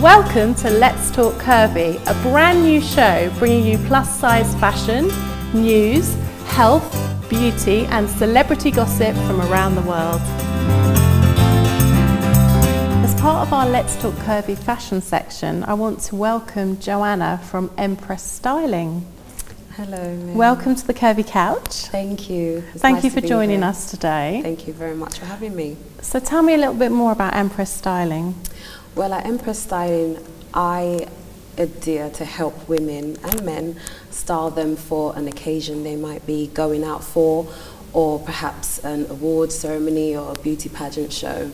Welcome to Let's Talk Curvy, a brand new show bringing you plus size fashion, news, health, beauty and celebrity gossip from around the world. As part of our Let's Talk Curvy fashion section, I want to welcome Joanna from Empress Styling. Hello. Mary. Welcome to the Curvy Couch. Thank you. Thank you for joining us today. Thank you very much for having me. So tell me a little bit more about Empress Styling. Well, at Empress Styling, I adhere to help women and men style them for an occasion they might be going out for, or perhaps an award ceremony or a beauty pageant show.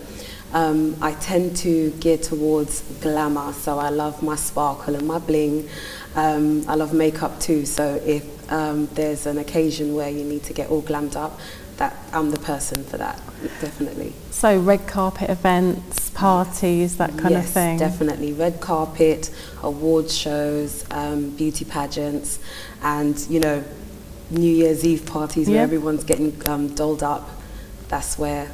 I tend to gear towards glamour, so I love my sparkle and my bling. I love makeup too, so if there's an occasion where you need to get all glammed up, that I'm the person for that, definitely. So red carpet events, parties, that kind of thing? Yes, definitely. Red carpet, award shows, beauty pageants, and, you know, New Year's Eve parties where everyone's getting dolled up. That's my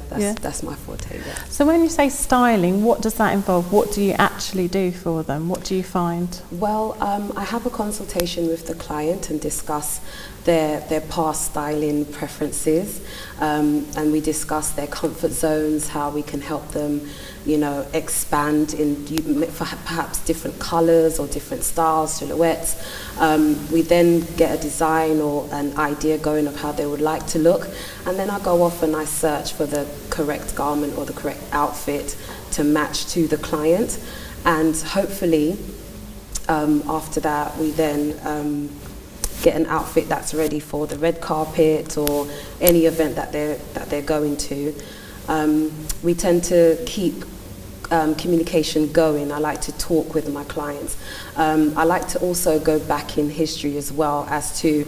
forte. Yeah. So when you say styling, what does that involve? What do you actually do for them? What do you find? Well, I have a consultation with the client and discuss their past styling preferences, and we discuss their comfort zones, how we can help them, you know, expand for perhaps different colors or different styles, silhouettes. We then get a design or an idea going of how they would like to look, and then I go off and I search for the correct garment or the correct outfit to match to the client, and hopefully after that we then get an outfit that's ready for the red carpet or any event that they're going to. We tend to keep communication going. I like to talk with my clients. I like to also go back in history as well as to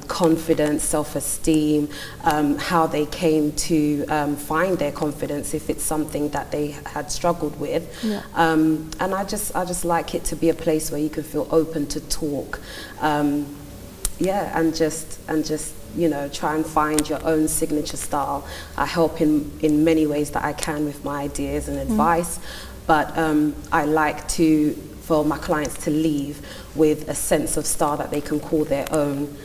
confidence, self-esteem, how they came to find their confidence if it's something that they had struggled with. Yeah. And I just like it to be a place where you can feel open to talk. And just you know, try and find your own signature style. I help in many ways that I can with my ideas and advice, but I like for my clients to leave with a sense of style that they can call their own.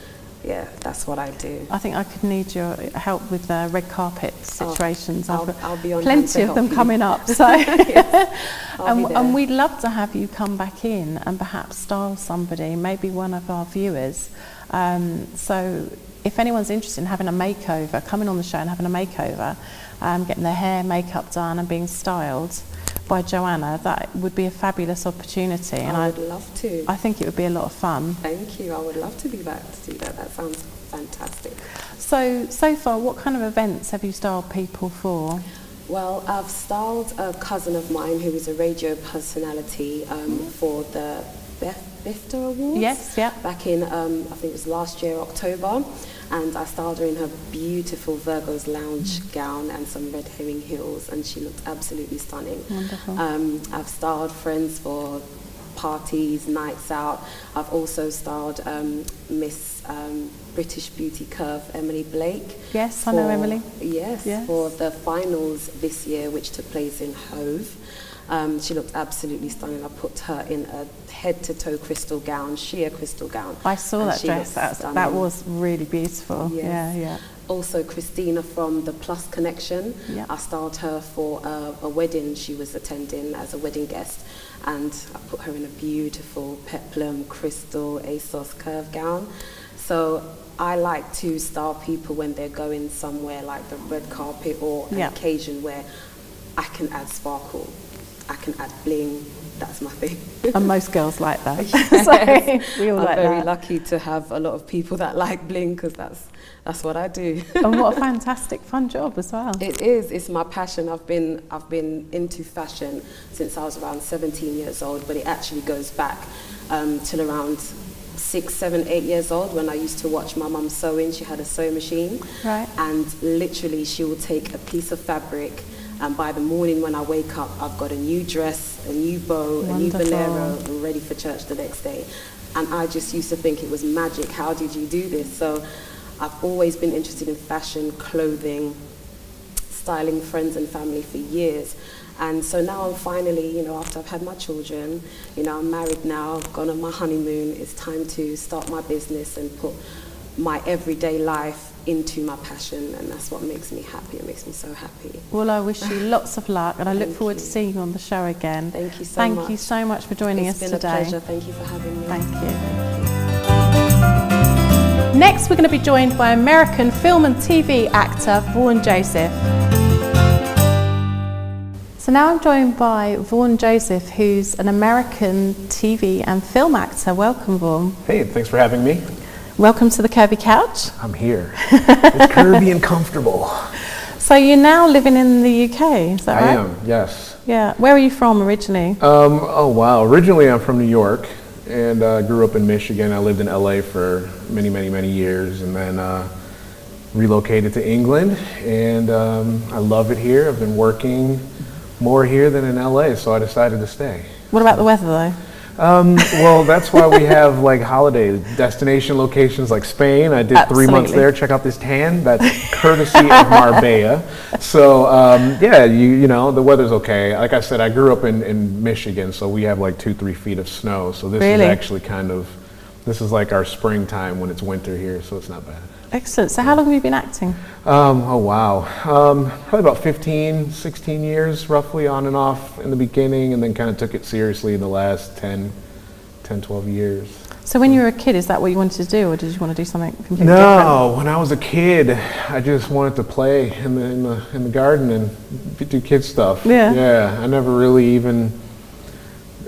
Yeah, that's what I do. I think I could need your help with the red carpet situations. I'll be on plenty of them coming up. So, and we'd love to have you come back in and perhaps style somebody, maybe one of our viewers. So if anyone's interested in having a makeover, coming on the show and having a makeover, getting their hair, makeup done and being styled by Joanna, that would be a fabulous opportunity. And I would love to. I think it would be a lot of fun. Thank you. I would love to do that. That sounds fantastic. So far, what kind of events have you styled people for? Well, I've styled a cousin of mine who is a radio personality for the BAFTA Awards. Yes, yeah. Back in, I think it was last year, October. And I styled her in her beautiful Virgo's lounge gown and some red herring heels, and she looked absolutely stunning. Wonderful. I've styled friends for parties, nights out. I've also styled Miss British Beauty Curve, Emily Blake. Yes, I know Emily. Yes, for the finals this year, which took place in Hove. She looked absolutely stunning. I put her in a head-to-toe crystal gown, sheer crystal gown. I saw that dress. That was really beautiful. Yes. Yeah. Also, Christina from the Plus Connection. Yeah. I styled her for a wedding she was attending as a wedding guest, and I put her in a beautiful peplum crystal ASOS curve gown. So I like to style people when they're going somewhere like the red carpet or an occasion where I can add sparkle. I can add bling. That's my thing. And most girls like that. Yes. So we all like that. I'm very lucky to have a lot of people that like bling, because that's what I do. And what a fantastic fun job as well. It is. It's my passion. I've been into fashion since I was around 17 years old, but it actually goes back till around 6, 7, 8 years old, when I used to watch my mum sewing. She had a sewing machine, right? And literally she would take a piece of fabric, and by the morning when I wake up, I've got a new dress, a new bow, a new bolero, ready for church the next day. And I just used to think it was magic. How did you do this? So I've always been interested in fashion, clothing, styling friends and family for years. And so now I'm finally, after I've had my children, I'm married now, gone on my honeymoon, it's time to start my business and put my everyday life into my passion, and that's what makes me happy. It makes me so happy. Well, I wish you lots of luck, and I look forward to seeing you on the show again. Thank you so much. Thank you so much for joining us today. It's been a pleasure. Thank you for having me. Thank you. Next, we're going to be joined by American film and TV actor Vaughn Joseph. So now I'm joined by Vaughn Joseph, who's an American TV and film actor. Welcome, Vaughn. Hey, thanks for having me. Welcome to the Curvy Couch. I'm here. It's curvy and comfortable. So you're now living in the UK, is that right? I am, yes. Yeah. Where are you from originally? Oh wow. Originally I'm from New York and grew up in Michigan. I lived in LA for many, many, many years, and then relocated to England, and I love it here. I've been working more here than in LA, so I decided to stay. What about the weather though? Well, that's why we have like holiday destination locations like Spain. I did 3 months there. Check out this tan. That's courtesy of Marbella. So yeah, you know, the weather's okay. Like I said, I grew up in Michigan, so we have like 2-3 feet of snow. So this is actually this is like our springtime when it's winter here, so it's not bad. Excellent. So how long have you been acting? Oh wow, probably about 15, 16 years roughly, on and off in the beginning, and then kind of took it seriously in the last 10, 12 years. So when you were a kid, is that what you wanted to do, or did you want to do something completely different? No, when I was a kid, I just wanted to play in the garden and do kid stuff. Yeah, I never really even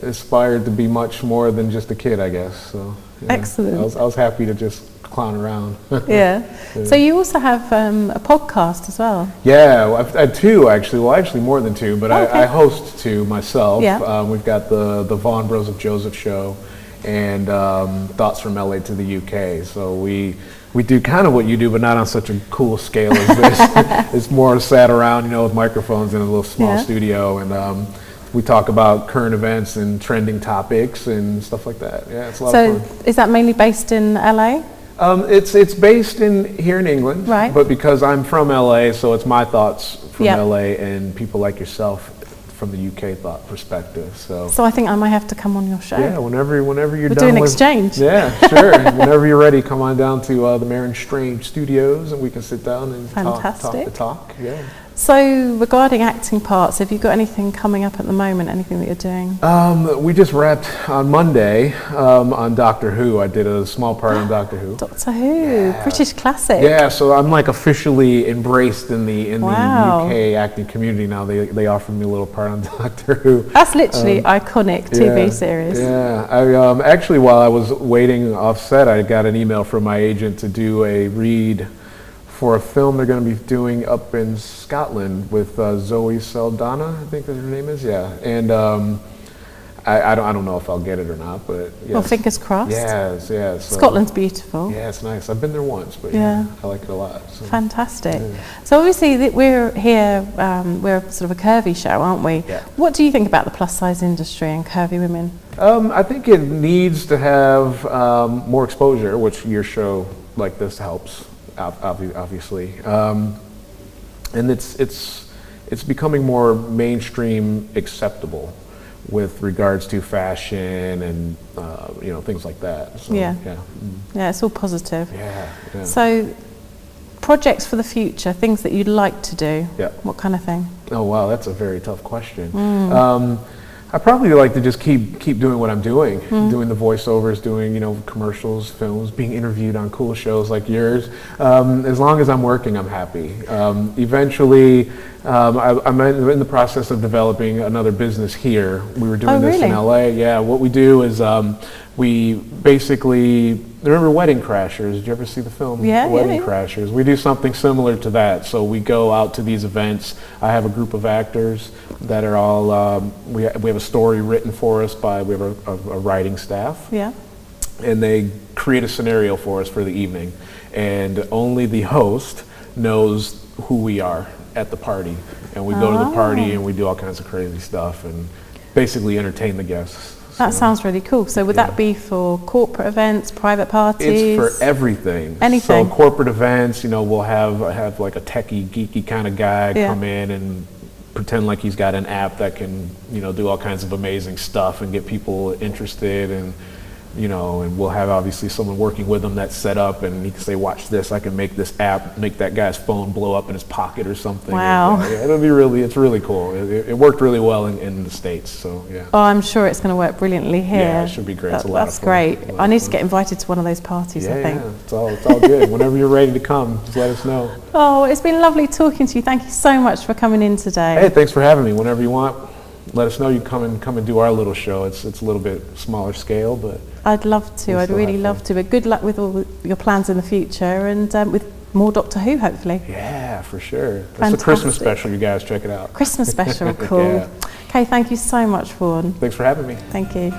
aspired to be much more than just a kid, I guess. So yeah, excellent. I was happy to just clown around. Yeah. So you also have a podcast as well. Yeah, I've had 2 actually. Well, actually more than 2, but I host 2 myself. Yeah. We've got the Vaughn Bros of Joseph show and Thoughts from LA to the UK. So we do kind of what you do, but not on such a cool scale as this. It's more sat around, you know, with microphones in a little small studio, and we talk about current events and trending topics and stuff like that. Yeah, it's a lot of fun. So is that mainly based in LA? It's based here in England, right? But because I'm from LA, so it's my thoughts from LA and people like yourself from the UK thought perspective. So I think I might have to come on your show. Yeah, whenever you're We'll done do an exchange. Yeah, sure. Whenever you're ready, come on down to the Marin Strange Studios, and we can sit down and talk the talk. Yeah. So regarding acting parts, have you got anything coming up at the moment, anything that you're doing? We just wrapped on Monday on Doctor Who. I did a small part on Doctor Who. Doctor Who, British classic. Yeah, so I'm like officially embraced in the UK acting community now. They offered me a little part on Doctor Who. That's literally iconic TV series. Yeah, I actually, while I was waiting off set, I got an email from my agent to do a read for a film they're going to be doing up in Scotland with Zoe Saldana, I think her name is. Yeah, and I don't know if I'll get it or not, but yes. Well, fingers crossed. Yes. So, Scotland's beautiful. Yeah, it's nice. I've been there once, but I like it a lot. So. Fantastic. Yeah. So obviously we're here, we're sort of a curvy show, aren't we? Yeah. What do you think about the plus size industry and curvy women? I think it needs to have more exposure, which your show like this helps. Obviously, and it's becoming more mainstream acceptable with regards to fashion and you know, things like that. So, yeah, it's all positive. Yeah. So, projects for the future, things that you'd like to do. Yeah. What kind of thing? Oh wow, that's a very tough question. I probably like to just keep doing what I'm doing, doing the voiceovers, doing, you know, commercials, films, being interviewed on cool shows like yours. As long as I'm working, I'm happy. Eventually, I'm in the process of developing another business here. We were doing this in LA. Yeah, what we do is we basically, remember Wedding Crashers? Did you ever see the film Wedding Crashers? We do something similar to that. So we go out to these events. I have a group of actors that are all, we have a story written for us by, we have a writing staff. Yeah. And they create a scenario for us for the evening. And only the host knows who we are at the party. And we go to the party and we do all kinds of crazy stuff and basically entertain the guests. That sounds really cool. So would that be for corporate events, private parties? It's for everything. Anything. So corporate events, you know, we'll have like a techie, geeky kind of guy come in and pretend like he's got an app that can, you know, do all kinds of amazing stuff and get people interested, and you know, and we'll have obviously someone working with him that's set up, and he can say, watch this, I can make this app make that guy's phone blow up in his pocket or something. Wow. And, it'll be really, it's really cool. It worked really well in the States, so yeah. Oh, I'm sure it's going to work brilliantly here. Yeah, it should be great. It's a lot of That's fun. great. I need to get invited to one of those parties, Yeah, I think. yeah, it's all good. Whenever you're ready to come, just let us know. Oh, it's been lovely talking to you. Thank you so much for coming in today. Hey, thanks for having me. Whenever you want, let us know. You come and do our little show. It's a little bit smaller scale, but I'd love to. I'd really love to. But good luck with all your plans in the future, and with more Doctor Who, hopefully. yeah, for sure. That's Fantastic. the Christmas special. You guys check it out. Christmas special, cool. Yeah. Okay, thank you so much, Vaughan. Thanks for having me. Thank you.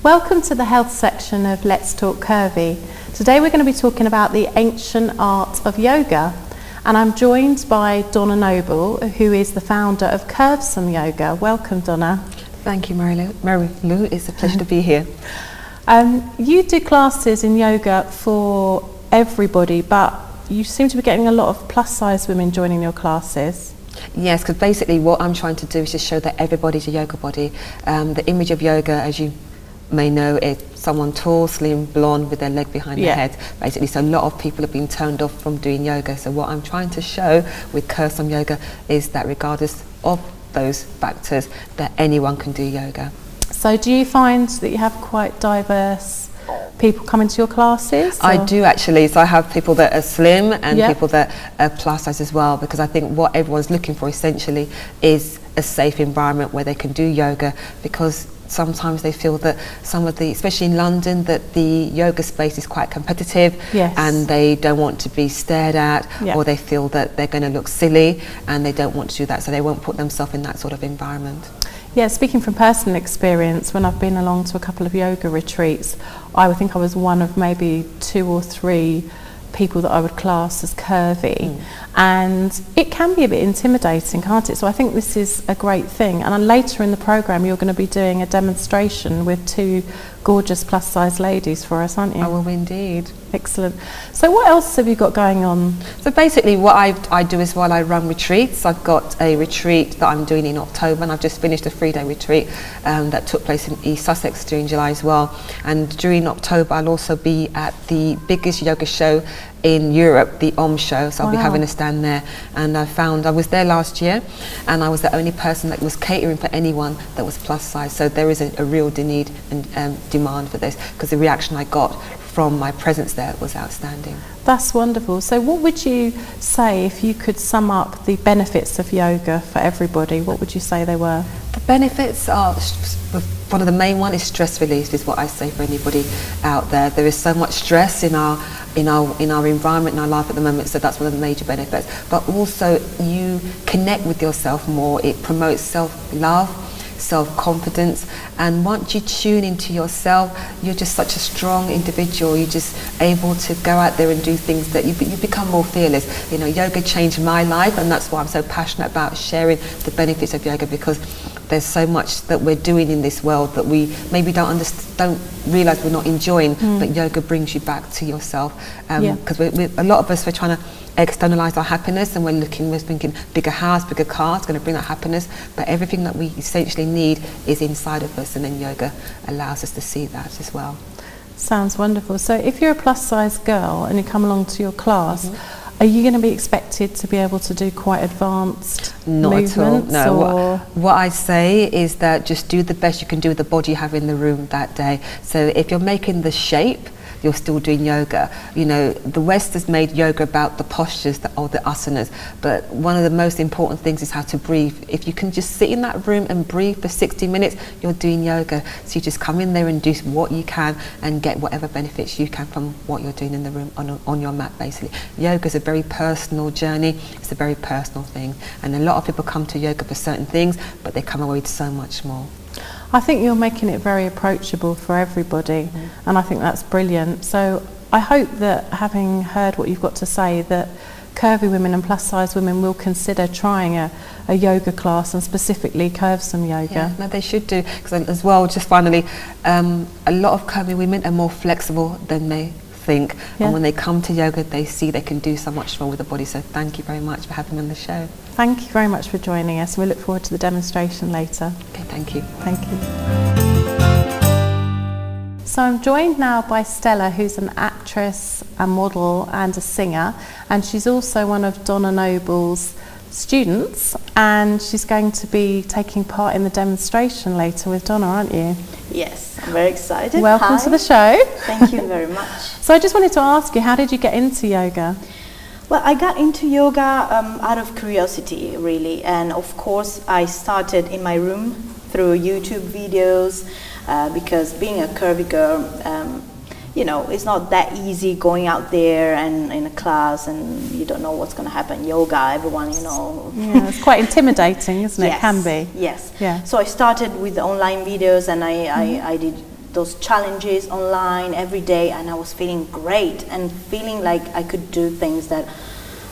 Welcome to the health section of Let's Talk Curvy. Today we're going to be talking about the ancient art of yoga, and I'm joined by Donna Noble, who is the founder of Curvesome Yoga. Welcome, Donna. Thank you, Mary Lou. It's a pleasure to be here. You do classes in yoga for everybody, but you seem to be getting a lot of plus-size women joining your classes. Yes, because basically what I'm trying to do is just show that everybody's a yoga body. The image of yoga, as you may know, is someone tall, slim, blonde with their leg behind their head, basically. So a lot of people have been turned off from doing yoga. So what I'm trying to show with Curvesome Yoga is that regardless of those factors, that anyone can do yoga. So do you find that you have quite diverse people coming to your classes? I do actually. So I have people that are slim and Yep. people that are plus size as well, because I think what everyone's looking for essentially is a safe environment where they can do yoga, because sometimes they feel that some of the, especially in London, that the yoga space is quite competitive. Yes. And they don't want to be stared at, Yep. or they feel that they're going to look silly and they don't want to do that, so they won't put themselves in that sort of environment. Yeah, speaking from personal experience, when I've been along to a couple of yoga retreats, I would think I was one of maybe 2 or 3 people that I would class as curvy, and it can be a bit intimidating, can't it? So I think this is a great thing, and then later in the program you're going to be doing a demonstration with 2 gorgeous plus size ladies for us, aren't you? I will indeed. Excellent. So what else have you got going on? So basically what I do is, while I run retreats, I've got a retreat that I'm doing in October, and I've just finished a 3-day retreat that took place in East Sussex during July as well. And during October I'll also be at the biggest yoga show in Europe, the OM show, so I'll be having a stand there. And I was there last year, and I was the only person that was catering for anyone that was plus size. So there is a real need and demand for this, because the reaction I got from my presence there was outstanding. That's wonderful. So what would you say, if you could sum up the benefits of yoga for everybody, what would you say they were? The benefits are, one of the main one is stress relief, is what I say for anybody out there. There is so much stress in our environment, in our life at the moment, so that's one of the major benefits. But also you connect with yourself more. It promotes self-love, self-confidence, and once you tune into yourself, you're just such a strong individual. You're just able to go out there and do things that you become more fearless. You know, yoga changed my life, and that's why I'm so passionate about sharing the benefits of yoga, because there's so much that we're doing in this world that we maybe don't realize we're not enjoying, but yoga brings you back to yourself, because a lot of us, we're trying to externalize our happiness, and we're thinking bigger house, bigger car, it's going to bring that happiness, but everything that we essentially need is inside of us, and then yoga allows us to see that as well. Sounds wonderful. So if you're a plus size girl and you come along to your class, are you going to be expected to be able to do quite advanced movements? Not at all, no. Or? What I say is that just do the best you can do with the body you have in the room that day. So if you're making the shape, you're still doing yoga. You know, the West has made yoga about the postures or the asanas, but one of the most important things is how to breathe. If you can just sit in that room and breathe for 60 minutes, you're doing yoga. So you just come in there and do what you can and get whatever benefits you can from what you're doing in the room on your mat, basically. Yoga is a very personal journey. It's a very personal thing, and a lot of people come to yoga for certain things, but they come away with so much more. I think you're making it very approachable for everybody, and I think that's brilliant. So I hope that, having heard what you've got to say, that curvy women and plus size women will consider trying a yoga class, and specifically Curvesome Yoga. Yeah, no, they should do, because as well, just finally, a lot of curvy women are more flexible than they think. And when they come to yoga, they see they can do so much more with the body. So thank you very much for having me on the show. Thank you very much for joining us. We look forward to the demonstration later. Okay, thank you. Thank you. So I'm joined now by Stella, who's an actress, a model and a singer, and she's also one of Donna Noble's students, and she's going to be taking part in the demonstration later with Donna, aren't you? Yes, I'm very excited. Welcome Hi. to the show. Thank you very much. So I just wanted to ask you, how did you get into yoga? Well, I got into yoga out of curiosity, really, and of course I started in my room through YouTube videos because being a curvy girl, you know, it's not that easy going out there and in a class and you don't know what's going to happen. Yoga, everyone, you know. Yeah, it's quite intimidating, isn't it? Yes, It can be. Yes. Yeah. So I started with the online videos and I did those challenges online every day, and I was feeling great and feeling like I could do things that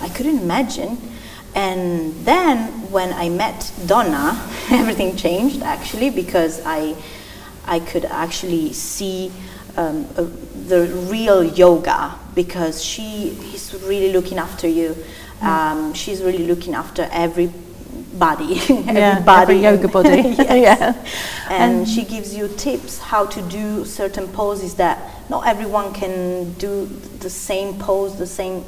I couldn't imagine. And then when I met Donna, everything changed actually, because I could actually see the real yoga, because she's really looking after you. She's really looking after everybody, Every yoga body. Yes. And she gives you tips how to do certain poses that not everyone can do the same pose, the same.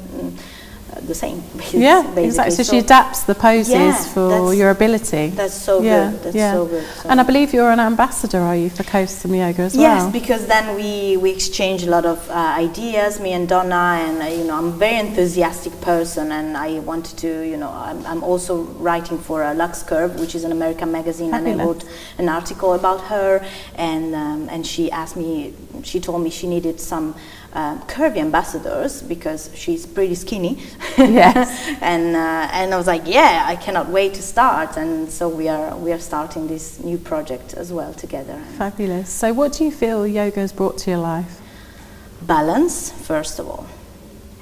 Yeah, basically. exactly. So she adapts the poses for your ability. That's so good. That's so good. So. And I believe you're an ambassador, are you, for Costum Yoga as well? Yes, because then we exchange a lot of ideas, me and Donna, and you know, I'm a very enthusiastic person, and I wanted to, you know, I'm also writing for Lux Curve, which is an American magazine, Fabulous. and I wrote an article about her, and she asked me, she told me she needed some curvy ambassadors because she's pretty skinny. Yes. and I was like, yeah, I cannot wait to start, and so we are starting this new project as well together. Fabulous. So what do you feel yoga has brought to your life? Balance, first of all,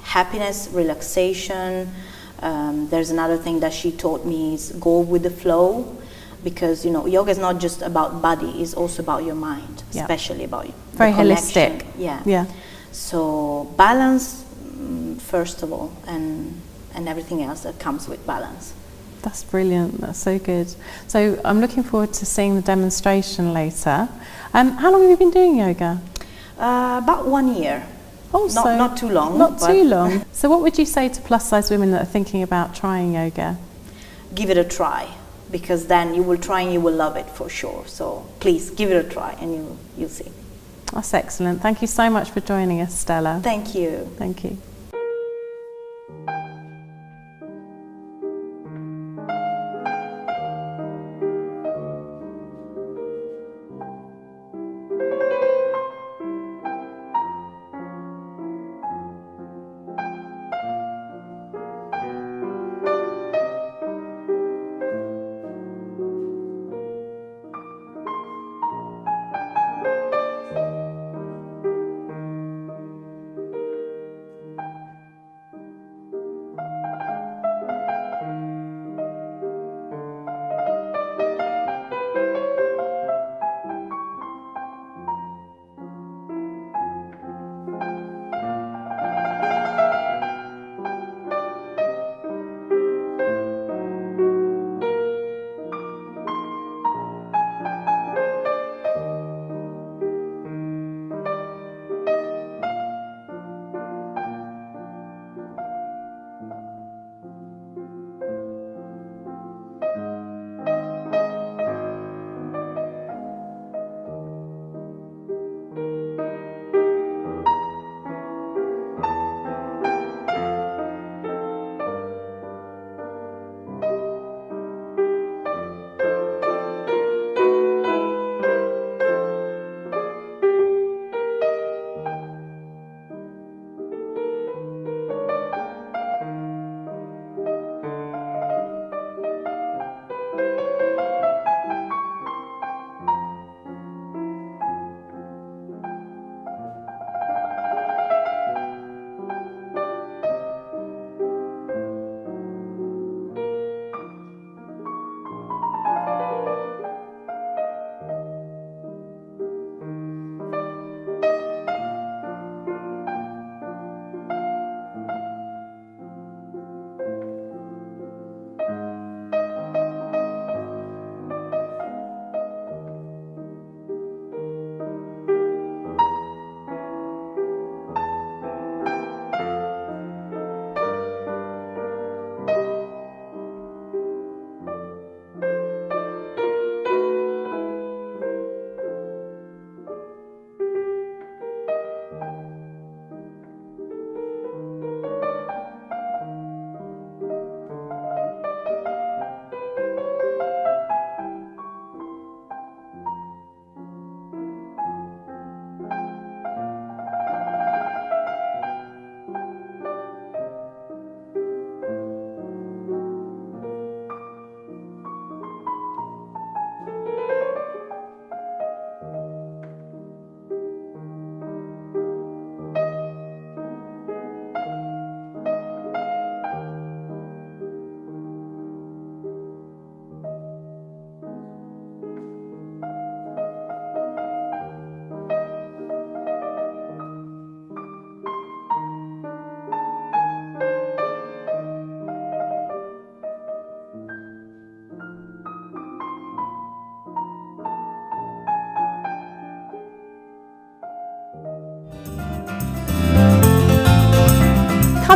happiness, relaxation. There's another thing that she taught me is go with the flow, because you know yoga is not just about body, it's also about your mind, especially about very the connection. holistic. Yeah. So balance, first of all, and everything else that comes with balance. That's brilliant. That's so good. So I'm looking forward to seeing the demonstration later. How long have you been doing yoga? About 1 year. Oh, not too long. Not too long. So what would you say to plus-size women that are thinking about trying yoga? Give it a try, because then you will try and you will love it for sure. So please give it a try and you'll see. That's excellent. Thank you so much for joining us, Stella. Thank you. Thank you.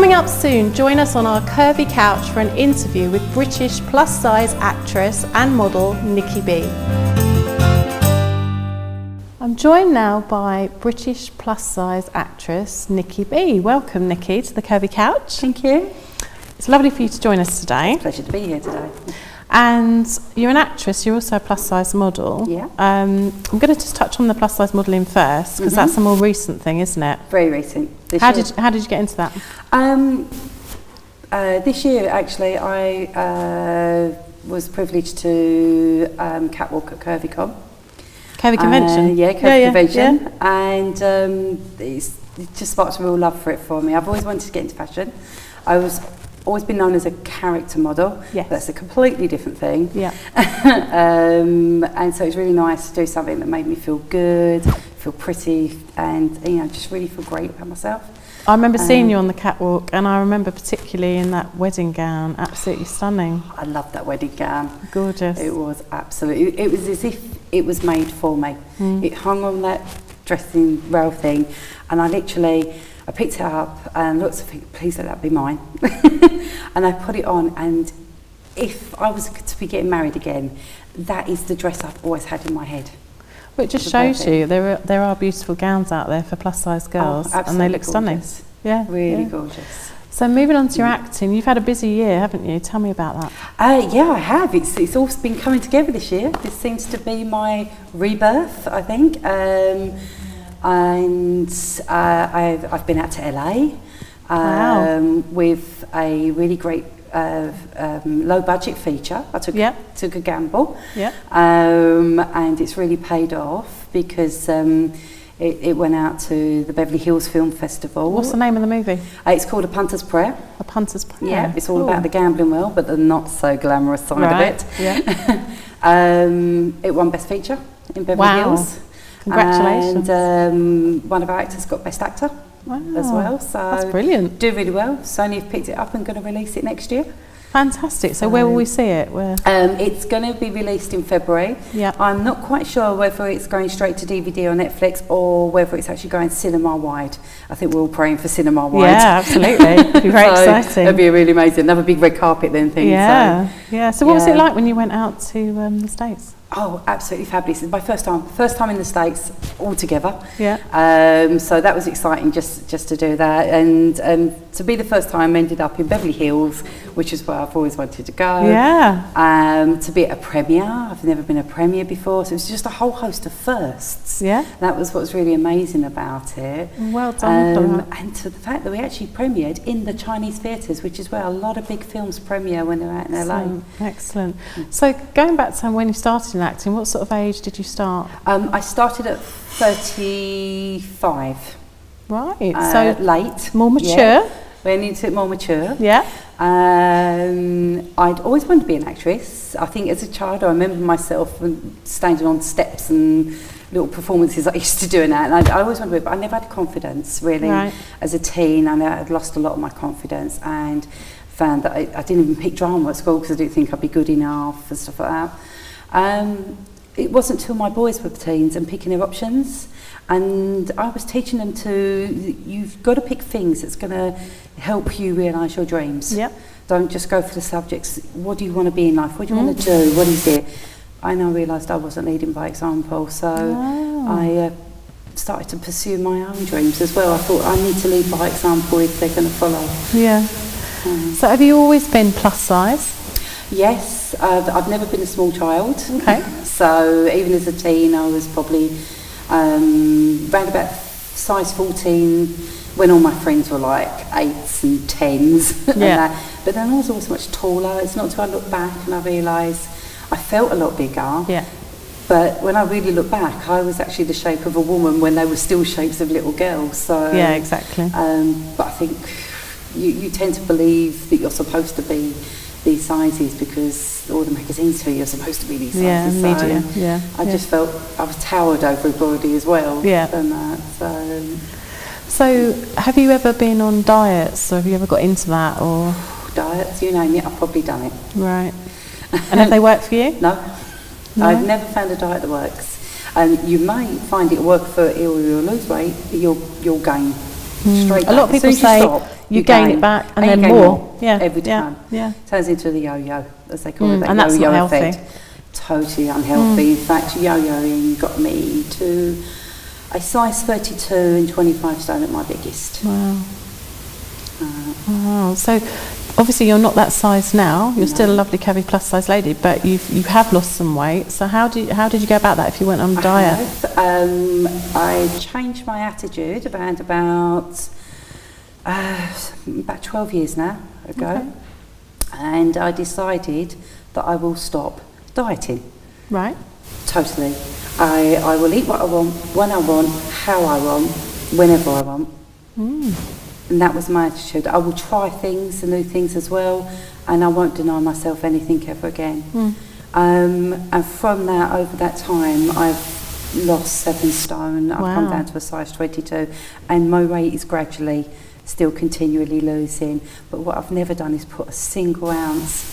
Coming up soon, join us on our curvy couch for an interview with British plus-size actress and model Nikki B. I'm joined now by British plus-size actress Nikki B. Welcome, Nikki, to the Curvy Couch. Thank you. It's lovely for you to join us today. Pleasure to be here today. And you're an actress, you're also a plus-size model. Yeah. I'm going to just touch on the plus-size modelling first, because that's a more recent thing, isn't it? Very recent. How did you get into that? This year, actually, I was privileged to catwalk at CurvyCon. Curvy Convention? Yeah, Curvy Convention. Yeah. And it just sparked a real love for it for me. I've always wanted to get into fashion. I was always been known as a character model. Yes. That's a completely different thing. Yeah. And so it's really nice to do something that made me feel good, feel pretty, and just really feel great about myself. I remember seeing you on the catwalk, and I remember particularly in that wedding gown, absolutely stunning. I loved that wedding gown. Gorgeous. It was absolutely, it was as if it was made for me. It hung on that dressing rail thing, and I picked it up and looked and think, please let that be mine. And I put it on, and if I was to be getting married again, that is the dress I've always had in my head. Well, it just shows you there are beautiful gowns out there for plus-size girls, and they look stunning. Yeah, really gorgeous. So moving on to your acting, you've had a busy year, haven't you? Tell me about that. Yeah, I have. It's all been coming together this year. This seems to be my rebirth, I think. And I've been out to LA with a really great low budget feature. I took a gamble, and it's really paid off because it went out to the Beverly Hills Film Festival. What's the name of the movie? It's called A Punter's Prayer. A Punter's Prayer. Yeah, it's all about the gambling world, but the not so glamorous side of it. Yeah. It won Best Feature in Beverly Hills. Congratulations. And one of our actors got Best Actor as well. So that's brilliant. Do really well. Sony have picked it up and going to release it next year. Fantastic. So where will we see it? Where? It's going to be released in February. Yeah. I'm not quite sure whether it's going straight to DVD or Netflix or whether it's actually going cinema wide. I think we're all praying for cinema wide. Yeah, absolutely. It'd be very exciting. It'd be really amazing. Another big red carpet then thing. Yeah. So what was it like when you went out to the States? Oh, absolutely fabulous. It's my first time in the States all together. Yeah. So that was exciting just to do that, and to be the first time ended up in Beverly Hills, which is where I've always wanted to go. Yeah. To be at a premiere, I've never been at a premiere before, so it was just a whole host of firsts. Yeah. That was what was really amazing about it. Well done for that. And to the fact that we actually premiered in the Chinese theatres, which is where a lot of big films premiere when they're out in LA. Excellent. So going back to when you started in acting, what sort of age did you start? I started at 35. Right, so late. More mature. Yeah. Went into it more mature. Yeah. I'd always wanted to be an actress. I think as a child I remember myself standing on steps and little performances I used to do in that, and I always wanted to be, but I never had confidence really. Right. As a teen, I know I'd lost a lot of my confidence and found that I didn't even pick drama at school because I didn't think I'd be good enough and stuff like that. It wasn't until my boys were teens and picking their options, and I was teaching them you've got to pick things that's going to help you realise your dreams. Yep. Don't just go for the subjects. What do you want to be in life? What do you want to do? What is it? I now realised I wasn't leading by example, so I started to pursue my own dreams as well. I thought I need to lead by example if they're going to follow. Yeah. So have you always been plus size? Yes, I've never been a small child. Okay. So even as a teen, I was probably round about size 14 when all my friends were like 8s and 10s. And that. But then I was always much taller. It's not until I look back and I realised I felt a lot bigger. Yeah. But when I really look back, I was actually the shape of a woman when they were still shapes of little girls. So yeah, exactly. But I think you tend to believe that you're supposed to be these sizes because all the magazines tell you you're supposed to be these sizes. Media. So I just felt I was towered over everybody as well. Yeah. And that, so have you ever been on diets, or have you ever got into that, or diets? You name it, I've probably done it. Right. And have they worked for you? No. I've never found a diet that works. And you may find it work for you'll lose weight, but you'll gain straight back. A lot of people say you gain it back and then you gain more. Yeah, every time. Yeah. Turns into the yo-yo, as they call it, that and that's yo-yo not effect. healthy. Totally unhealthy. In fact, yo-yoing got me to a size 32 and 25 stone at my biggest. Wow. Wow. So obviously you're not that size now. You're still a lovely curvy plus size lady, but you have lost some weight. So how did you go about that if you went on a diet? I changed my attitude about 12 years now ago, Okay. and I decided that I will stop dieting. Right. Totally. I will eat what I want, when I want, how I want, whenever I want. And that was my attitude. I will try things and new things as well, and I won't deny myself anything ever again. And from that, over that time, I've lost 7 stone. I've come down to a size 22, and my weight is gradually still continually losing. But what I've never done is put a single ounce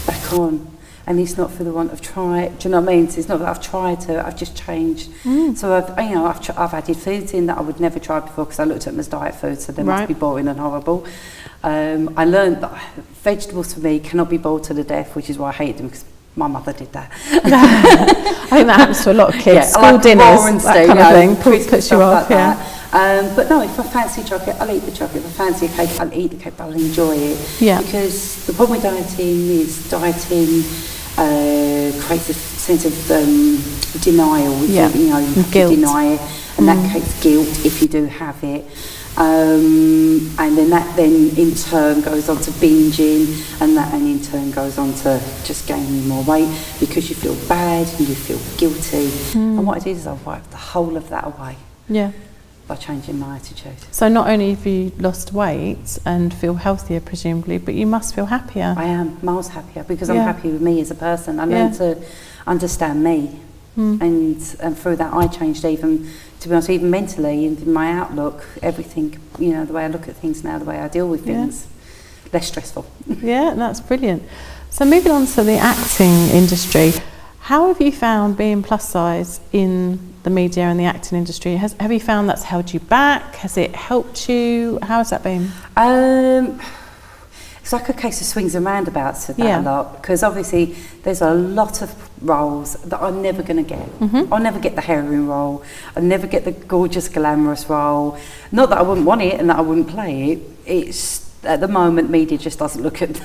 back on. And it's not for the want of try. Do you know what I mean? So it's not that I've tried to. I've just changed. So I've added foods in that I would never try before because I looked at them as diet foods, so they must be boring and horrible. I learned that vegetables for me cannot be boiled to the death, which is why I hate them because my mother did that. I think that happens to a lot of kids. School like dinners, that kind of thing, puts you off. Like but no, if I fancy chocolate, I'll eat the chocolate. If I fancy a cake, I'll eat the cake, but I'll enjoy it. Because the problem with dieting is dieting creates a sense of denial. You know, you have to deny it, and that creates guilt if you do have it. And then that in turn goes on to binging, and that in turn goes on to just gaining more weight because you feel bad and you feel guilty. And what I did is I wiped the whole of that away. By changing my attitude. So not only have you lost weight and feel healthier presumably, but you must feel happier. I am miles happier because I'm happy with me as a person. I learned to understand me, and through that I changed even, to be honest, even mentally and in my outlook, everything, you know, the way I look at things now, the way I deal with things, less stressful. That's brilliant. So moving on to the acting industry, how have you found being plus size in the media and the acting industry? Have you found that's held you back? Has it helped you? How has that been? It's like a case of swings and roundabouts with that a lot, because obviously there's a lot of roles that I'm never going to get. I'll never get the heroine role. I'll never get the gorgeous, glamorous role. Not that I wouldn't want it and that I wouldn't play it. It's at the moment media just doesn't look at.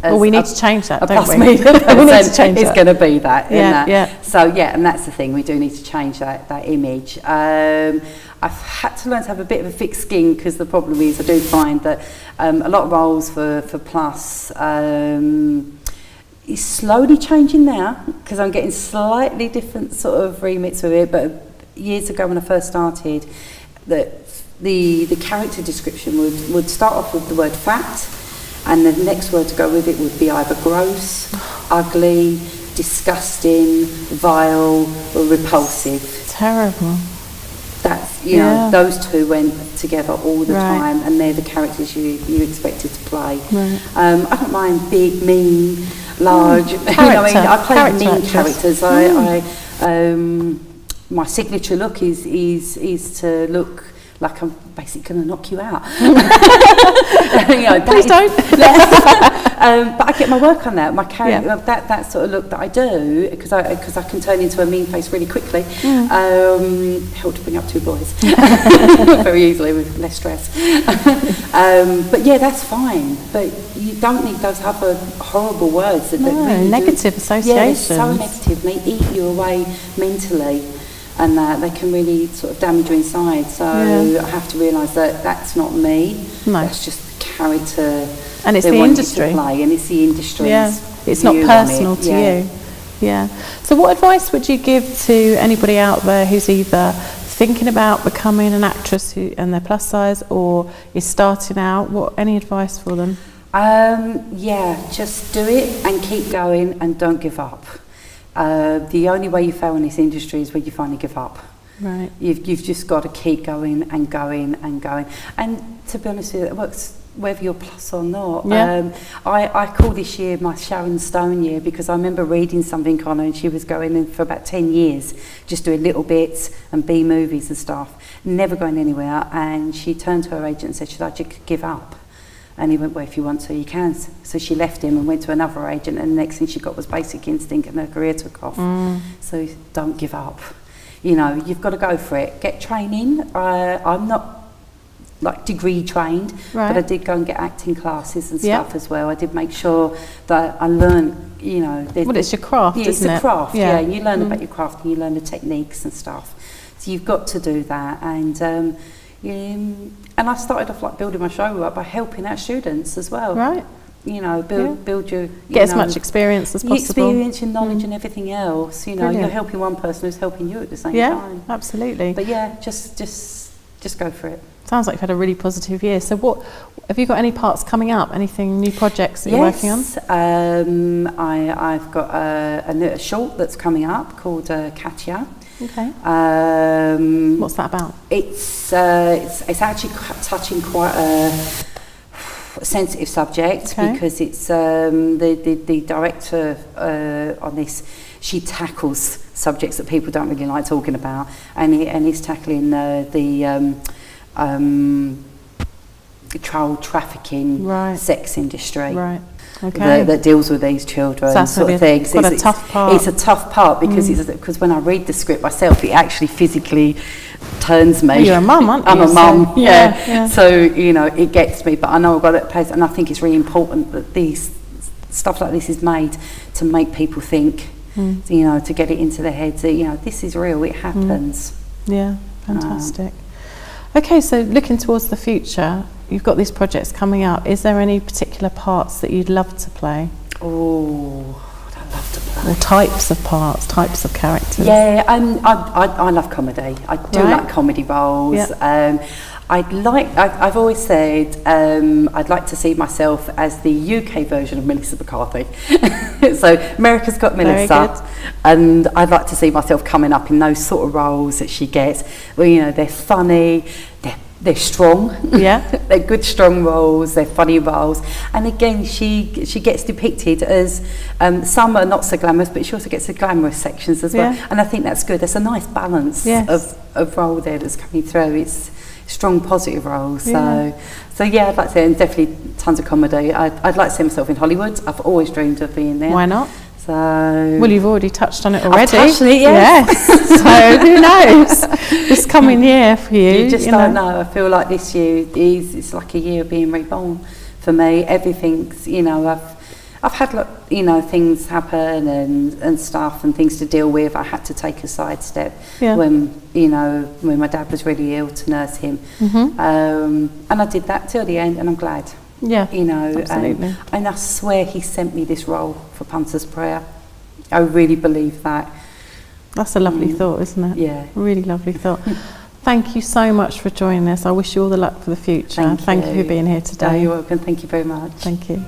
Well, we need to change that, don't we? We need to change it's going to be that. So and that's the thing. We do need to change that image. I've had to learn to have a bit of a thick skin because the problem is I do find that a lot of roles for plus is slowly changing now because I'm getting slightly different sort of remits with it. But years ago when I first started, the character description would start off with the word fat, and the next word to go with it would be either gross, ugly, disgusting, vile, or repulsive. Terrible. That's, you know, those two went together all the time, and they're the characters you expected to play. I don't mind big, mean, large. You know, I play mean characters. My signature look is to look like I'm basically going to knock you out. Please don't. But I get my work on that. My character, that sort of look that I do, because I can turn into a mean face really quickly. Helped to bring up 2 boys very easily with less stress. But yeah, that's fine. But you don't need those other horrible words that really negative associations. Yeah, so negative. They eat you away mentally. And they can really sort of damage you inside. So I have to realise that that's not me. That's just the character. And it's the industry. To play, and it's the industry. It's not personal to you. So what advice would you give to anybody out there who's either thinking about becoming an actress and they're plus size, or is starting out? Any advice for them? Just do it and keep going and don't give up. The only way you fail in this industry is when you finally give up. Right. You've just got to keep going and going and going. And to be honest with you, it works whether you're plus or not. I call this year my Sharon Stone year because I remember reading something on her, and she was going in for about 10 years, just doing little bits and B movies and stuff, never going anywhere. And she turned to her agent and said, should I just give up? And he went, well, if you want to, you can. So she left him and went to another agent, and the next thing she got was Basic Instinct, and her career took off. So don't give up. You know, you've got to go for it. Get training. I'm not like degree trained, but I did go and get acting classes and stuff as well. I did make sure that I learned, you know. Well, it's your craft, isn't it? It's a craft, yeah. You learn about your craft and you learn the techniques and stuff. So you've got to do that. And I started off like building my show up by helping out students as well. Right. You know, build your... Get as much experience as possible. Experience, your knowledge and everything else. You know, you're helping one person who's helping you at the same time. Yeah, absolutely. But yeah, just go for it. Sounds like you've had a really positive year. So what, have you got any parts coming up? Anything, new projects that you're working on? I've got a short that's coming up called Katya. Okay. What's that about? It's actually touching quite a sensitive subject because it's the director on this. She tackles subjects that people don't really like talking about, and he's tackling the child trafficking, sex industry. Right. Okay. That deals with these children, sort of things. Quite a tough part. It's a tough part because when I read the script myself, it actually physically turns me. You're a mum, aren't you? I'm a mum, yeah. So, you know, it gets me, but I know I've got that place, and I think it's really important that these stuff like this is made to make people think, you know, to get it into their heads that, you know, this is real, it happens. Yeah, fantastic. Okay, so looking towards the future, you've got these projects coming up. Is there any particular parts that you'd love to play? Oh, I'd love to play. Or types of parts, types of characters? Yeah, I love comedy. I do like comedy roles. Yeah. I've always said I'd like to see myself as the UK version of Melissa McCarthy. So America's Got Melissa, and I'd like to see myself coming up in those sort of roles that she gets. Where, you know, they're funny, they're strong. Yeah, they're good, strong roles. They're funny roles, and again, she gets depicted as some are not so glamorous, but she also gets the glamorous sections as well. And I think that's good. There's a nice balance of role there that's coming through. It's strong, positive roles. So yeah, I'd like to, and definitely tons of comedy. I'd like to see myself in Hollywood. I've always dreamed of being there. Why not? So well, you've already touched on it already. I've touched on it, yes. So who knows? This coming year for you. You just don't know. I feel like this year it's like a year of being reborn for me. Everything's, you know, I've had, you know, things happen and stuff and things to deal with. I had to take a sidestep when, you know, when my dad was really ill, to nurse him. And I did that till the end, and I'm glad. Yeah, you know, absolutely. And I swear he sent me this role for Punter's Prayer. I really believe that. That's a lovely thought, isn't it? Yeah. Really lovely thought. Thank you so much for joining us. I wish you all the luck for the future. Thank you for being here today. Oh, you're welcome. Thank you very much. Thank you.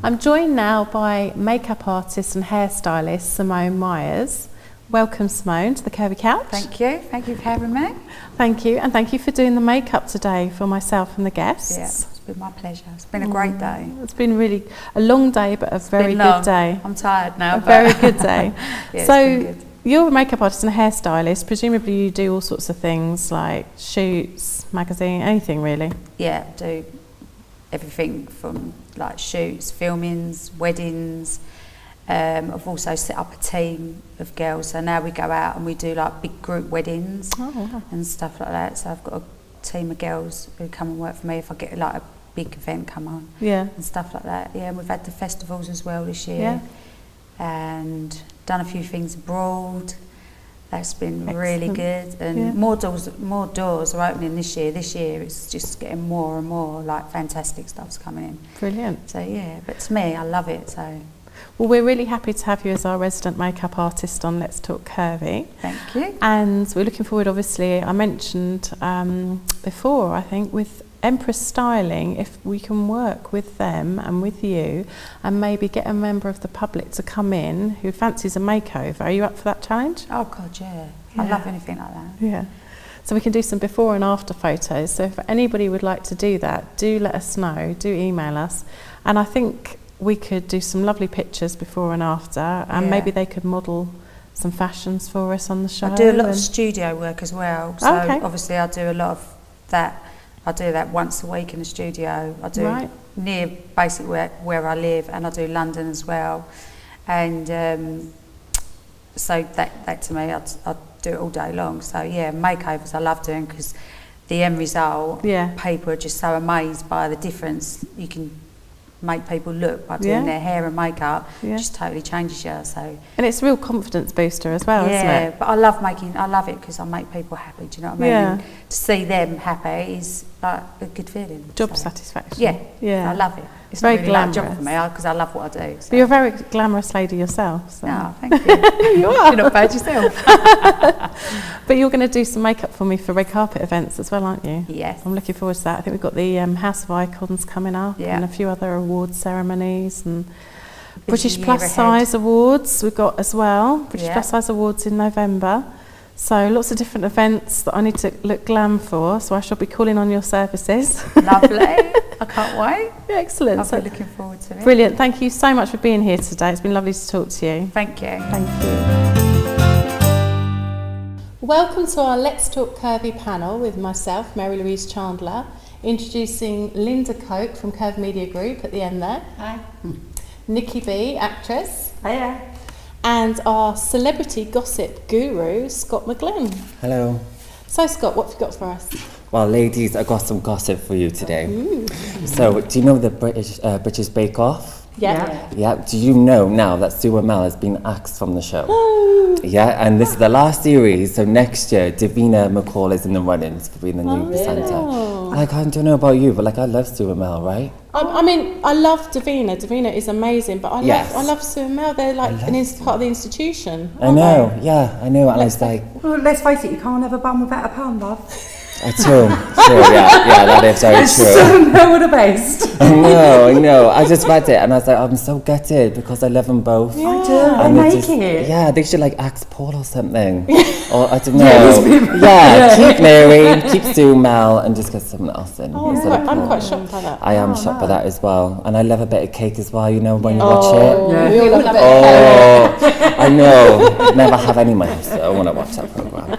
I'm joined now by makeup artist and hairstylist Simone Myers. Welcome, Simone, to the Curvy Couch. Thank you. Thank you for having me. Thank you, and thank you for doing the makeup today for myself and the guests. Yeah, it's been my pleasure. It's been a great day. It's been really a long day, but a very good day. I'm tired now. A very good day. Yeah, so you're a makeup artist and a hairstylist. Presumably you do all sorts of things like shoots, magazine, anything really. Yeah, do everything from like shoots, filmings, weddings. I've also set up a team of girls, so now we go out and we do like big group weddings and stuff like that. So I've got a team of girls who come and work for me if I get like a big event come on, and stuff like that. Yeah, and we've had the festivals as well this year, and done a few things abroad. That's been really good, and more doors are opening this year. This year it's just getting more and more like fantastic stuff's coming in. Brilliant. So yeah, but to me, I love it. So. Well, we're really happy to have you as our resident makeup artist on Let's Talk Curvy. Thank you. And we're looking forward, obviously, I mentioned before, I think, with Empress Styling, if we can work with them and with you and maybe get a member of the public to come in who fancies a makeover. Are you up for that challenge? Oh, God, yeah. I love anything like that. Yeah. So we can do some before and after photos. So if anybody would like to do that, do let us know, do email us. And I think we could do some lovely pictures before and after, and maybe they could model some fashions for us on the show. I do a lot of studio work as well, so obviously I do a lot of that I do that once a week in the studio. I do Right. near basically where I live, and I do London as well. And so that to me, I do it all day long. So yeah, makeovers I love doing because the end result, people are just so amazed by the difference you can make people look by doing their hair and makeup. Just totally changes you. So and it's a real confidence booster as well, isn't it? but I love it because I make people happy. Do you know what I mean? And to see them happy is like a good feeling. Job satisfaction. Yeah, I love it. It's very not really like a job glamorous for me because I love what I do. So. But you're a very glamorous lady yourself. So. Oh, thank you. You are. You're not bad yourself. But you're going to do some makeup for me for red carpet events as well, aren't you? Yes. I'm looking forward to that. I think we've got the House of Icons coming up and a few other award ceremonies and British Plus Size Awards we've got as well. British Plus Size Awards in November. So lots of different events that I need to look glam for. So I shall be calling on your services. Lovely. I can't wait. Excellent. I'll be looking forward to it. Brilliant. Thank you so much for being here today. It's been lovely to talk to you. Thank you. Thank you. Welcome to our Let's Talk Curvy panel with myself, Mary Louise Chandler, introducing Linda Coke from Curve Media Group at the end there. Hi. Nikki B, actress. Hiya. And our celebrity gossip guru, Scott McGlynn. Hello. So Scott, what have you got for us? Well, ladies, I got some gossip for you today. So, do you know the British Bake Off? Yeah. Yeah. Do you know now that Sue Mel has been axed from the show? Yeah, and this is the last series. So next year, Davina McCall is in the runnings for being the new presenter. Like, I don't know about you, but like, I love Sue Mel, right? I mean, I love Davina. Davina is amazing, but I love Sue Mel. They're like part of the institution. I know. Yeah, I know. And I was like, Well, let's face it, you can't have a bun without a pan, love. true, yeah, that is very true. So we're the best. I know. I just read it and I was like, I'm so gutted because I love them both. I do. They're making it. Yeah, they should like ask Paul or something. Or I don't know. Keep Mary, keep Sue Mel, and just get someone else in. I'm quite shocked by that. I am shocked by that as well. And I love a bit of cake as well, you know, when you watch it. Yeah. We all love a bit of cake. I know. Never have any money, so I want to watch that programme.